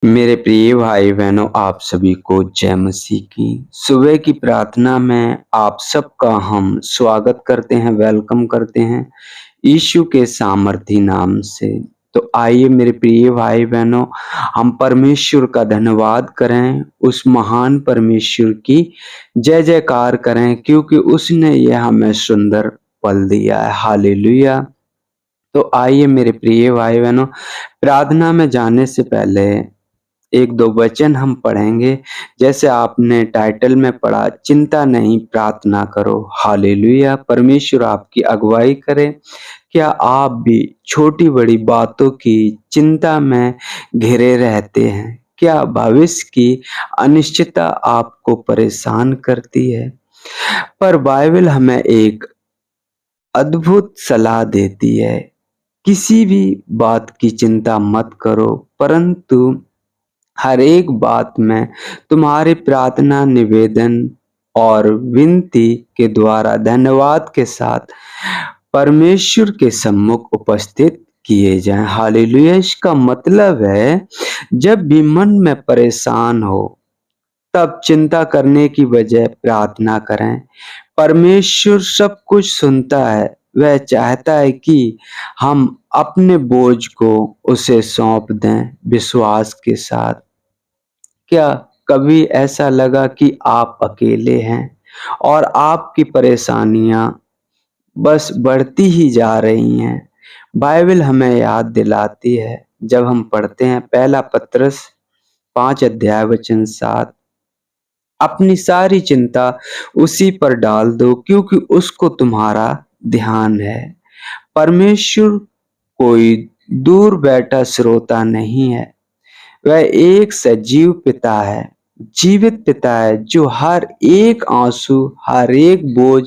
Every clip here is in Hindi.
मेरे प्रिय भाई बहनों, आप सभी को जय मसीह की। सुबह की प्रार्थना में आप सबका हम स्वागत करते हैं, वेलकम करते हैं यीशु के सामर्थी नाम से। तो आइए मेरे प्रिय भाई बहनों, हम परमेश्वर का धन्यवाद करें, उस महान परमेश्वर की जय जयकार करें, क्योंकि उसने यह हमें सुंदर पल दिया है। हालेलुया। तो आइए मेरे प्रिय भाई बहनों, प्रार्थना में जाने से पहले एक दो वचन हम पढ़ेंगे। जैसे आपने टाइटल में पढ़ा, चिंता नहीं प्रार्थना करो। हालेलुया। परमेश्वर आपकी अगुवाई करे। क्या आप भी छोटी बड़ी बातों की चिंता में घिरे रहते हैं? क्या भविष्य की अनिश्चितता आपको परेशान करती है? पर बाइबल हमें एक अद्भुत सलाह देती है। किसी भी बात की चिंता मत करो, परंतु हर एक बात में तुम्हारे प्रार्थना, निवेदन और विनती के द्वारा धन्यवाद के साथ परमेश्वर के सम्मुख उपस्थित किए जाएं। हालेलुया। इसका मतलब है, जब भी मन में परेशान हो तब चिंता करने की बजाय प्रार्थना करें। परमेश्वर सब कुछ सुनता है। वह चाहता है कि हम अपने बोझ को उसे सौंप दें विश्वास के साथ। क्या कभी ऐसा लगा कि आप अकेले हैं और आपकी परेशानियां बस बढ़ती ही जा रही हैं? बाइबल हमें याद दिलाती है, जब हम पढ़ते हैं पहला पत्रस 5 अध्याय वचन 7, अपनी सारी चिंता उसी पर डाल दो, क्योंकि उसको तुम्हारा ध्यान है। परमेश्वर कोई दूर बैठा श्रोता नहीं है, वह एक सजीव पिता है, जीवित पिता है, जो हर एक आंसू, हर एक बोझ,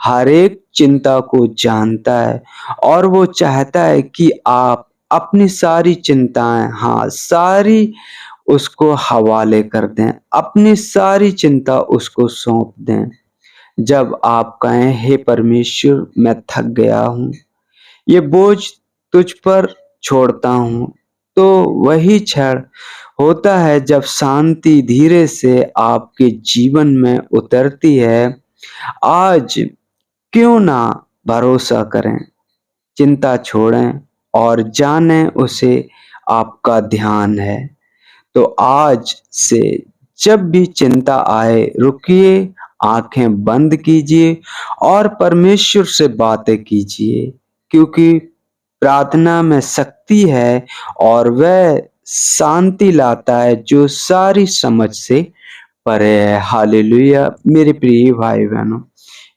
हर एक चिंता को जानता है। और वो चाहता है कि आप अपनी सारी चिंताएं, हाँ सारी, उसको हवाले कर दें, अपनी सारी चिंता उसको सौंप दें। जब आप कहें, हे परमेश्वर मैं थक गया हूँ, ये बोझ तुझ पर छोड़ता हूँ, तो वही क्षण होता है जब शांति धीरे से आपके जीवन में उतरती है। आज क्यों ना भरोसा करें, चिंता छोड़ें और जानें उसे आपका ध्यान है। तो आज से जब भी चिंता आए, रुकिए, आंखें बंद कीजिए और परमेश्वर से बातें कीजिए, क्योंकि प्रार्थना में शक्ति है और वह शांति लाता है जो सारी समझ से परे है। हालेलुया। मेरे प्रिय भाई बहनों,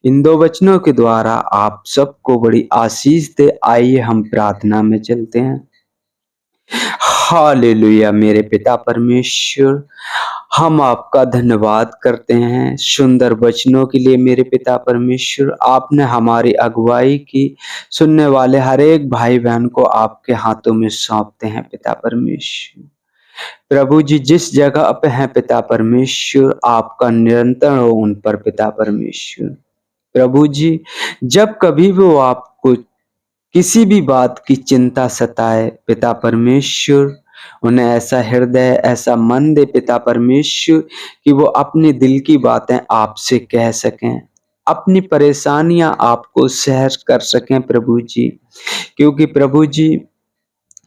इन दो वचनों के द्वारा आप सबको बड़ी आशीष दे। आइए हम प्रार्थना में चलते हैं। हालेलुया। मेरे पिता परमेश्वर, हम आपका धन्यवाद करते हैं सुंदर वचनों के लिए। मेरे पिता परमेश्वर, आपने हमारी अगुवाई की। सुनने वाले हर एक भाई बहन को आपके हाथों में सौंपते हैं पिता परमेश्वर। प्रभु जी, जिस जगह पे हैं पिता परमेश्वर, आपका निरंतर हो उन पर पिता परमेश्वर। प्रभु जी, जब कभी वो आपको किसी भी बात की चिंता सताए पिता परमेश्वर, उन्हें ऐसा हृदय, ऐसा मन दे पिता परमेश्वर, कि वो अपने दिल की बातें आपसे कह सकें, अपनी परेशानियां आपको शेयर कर सकें प्रभु जी। क्योंकि प्रभु जी,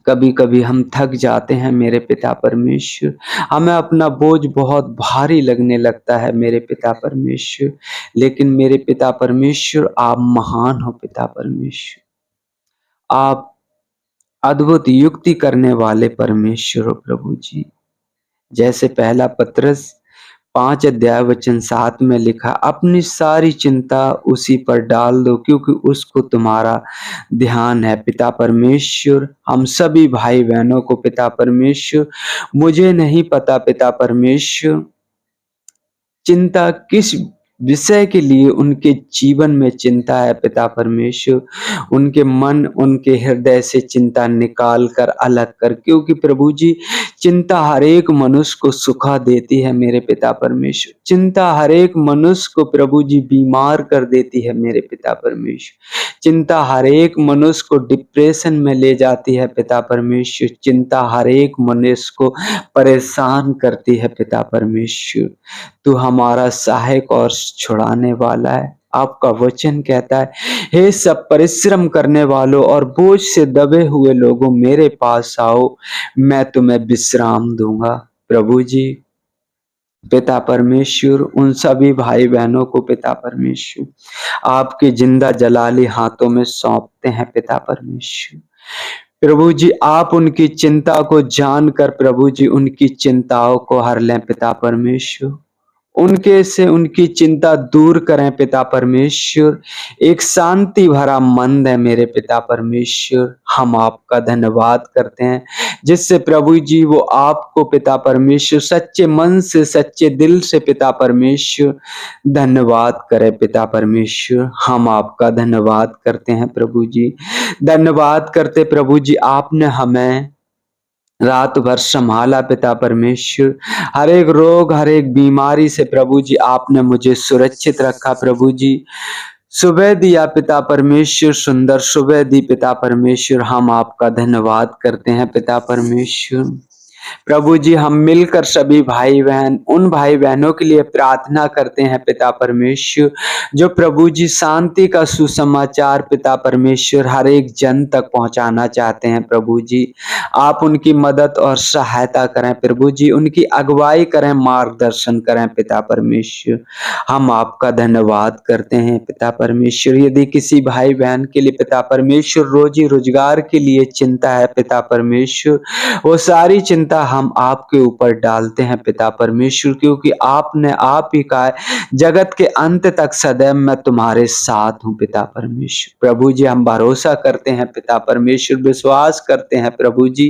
कभी कभी हम थक जाते हैं मेरे पिता परमेश्वर, हमें अपना बोझ बहुत भारी लगने लगता है मेरे पिता परमेश्वर। लेकिन मेरे पिता परमेश्वर, आप महान हो पिता परमेश्वर, आप अद्भुत युक्ति करने वाले परमेश्वर हो प्रभु जी। जैसे पहला पत्रस 5 अध्याय वचन 7 में लिखा, अपनी सारी चिंता उसी पर डाल दो, क्योंकि उसको तुम्हारा ध्यान है। पिता परमेश्वर, हम सभी भाई बहनों को पिता परमेश्वर, मुझे नहीं पता पिता परमेश्वर चिंता किस विषय के लिए उनके जीवन में चिंता है पिता परमेश्वर, उनके मन, उनके हृदय से चिंता निकाल कर अलग कर, क्योंकि प्रभु जी, चिंता हर एक मनुष्य को सुखा देती है मेरे पिता परमेश्वर। चिंता हर एक मनुष्य को प्रभु जी बीमार कर देती है मेरे पिता परमेश्वर। चिंता हर एक मनुष्य को डिप्रेशन में ले जाती है पिता परमेश्वर। चिंता हर एक मनुष्य को परेशान करती है पिता परमेश्वर। तू हमारा सहायक और छुड़ाने वाला है। आपका वचन कहता है, हे सब परिश्रम करने वालों और बोझ से दबे हुए लोगों, मेरे पास आओ, मैं तुम्हें विश्राम दूंगा। प्रभु जी, पिता परमेश्वर, उन सभी भाई बहनों को पिता परमेश्वर आपके जिंदा जलाली हाथों में सौंपते हैं पिता परमेश्वर। प्रभु जी, आप उनकी चिंता को जानकर प्रभु जी उनकी चिंताओं को हर लें पिता परमेश्वर। उनके से उनकी चिंता दूर करें पिता परमेश्वर। एक शांति भरा मन है मेरे पिता परमेश्वर। हम आपका धन्यवाद करते हैं, जिससे प्रभु जी वो आपको पिता परमेश्वर सच्चे मन से, सच्चे दिल से पिता परमेश्वर धन्यवाद करें पिता परमेश्वर। हम आपका धन्यवाद करते हैं प्रभु जी। धन्यवाद करते प्रभु जी, आपने हमें रात भर संभाला पिता परमेश्वर। हर एक रोग, हर एक बीमारी से प्रभु जी आपने मुझे सुरक्षित रखा प्रभु जी। सुबह दिया पिता परमेश्वर, सुंदर सुबह दी पिता परमेश्वर। हम आपका धन्यवाद करते हैं पिता परमेश्वर। प्रभु जी, हम मिलकर सभी भाई बहन, उन भाई बहनों के लिए प्रार्थना करते हैं पिता परमेश्वर, जो प्रभु जी शांति का सुसमाचार पिता परमेश्वर हर एक जन तक पहुंचाना चाहते हैं। प्रभु जी, आप उनकी मदद और सहायता करें प्रभु जी, उनकी अगुवाई करें, मार्गदर्शन करें पिता परमेश्वर। हम आपका धन्यवाद करते हैं पिता परमेश्वर। यदि किसी भाई बहन के लिए पिता परमेश्वर रोजी रोजगार के लिए चिंता है पिता परमेश्वर, वो सारी चिंता हम आपके ऊपर डालते हैं पिता परमेश्वर, क्योंकि आपने आप ही कहा है, जगत के अंत तक सदैव मैं तुम्हारे साथ हूँ पिता परमेश्वर। प्रभु जी, हम भरोसा करते हैं पिता परमेश्वर, विश्वास करते हैं प्रभु जी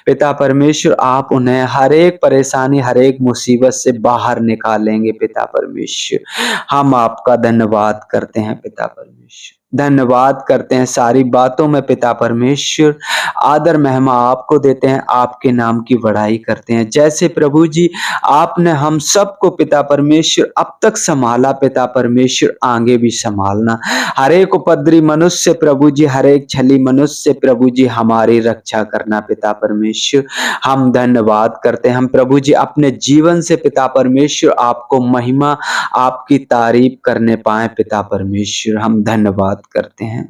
पिता परमेश्वर, आप उन्हें हर एक परेशानी, हर एक मुसीबत से बाहर निकालेंगे पिता परमेश्वर। हम आपका धन्यवाद करते हैं पिता परमेश्वर। धन्यवाद करते हैं सारी बातों में पिता परमेश्वर। आदर महिमा आपको देते हैं, आपके नाम की बड़ाई करते हैं। जैसे प्रभु जी आपने हम सबको पिता परमेश्वर अब तक संभाला पिता परमेश्वर, आगे भी संभालना। हर एक उपद्रवी मनुष्य से प्रभु जी, हर एक छली मनुष्य से प्रभु जी हमारी रक्षा करना पिता परमेश्वर। हम धन्यवाद करते हैं। हम प्रभु जी अपने जीवन से पिता परमेश्वर आपको महिमा, आपकी तारीफ करने पाए पिता परमेश्वर। हम धन्यवाद करते हैं,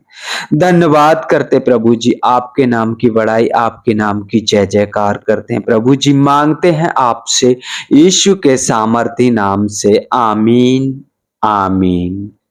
धन्यवाद करते प्रभु जी, आपके नाम की बड़ाई, आपके नाम की जय जयकार करते हैं प्रभु जी। मांगते हैं आपसे यीशु के सामर्थी नाम से, आमीन आमीन।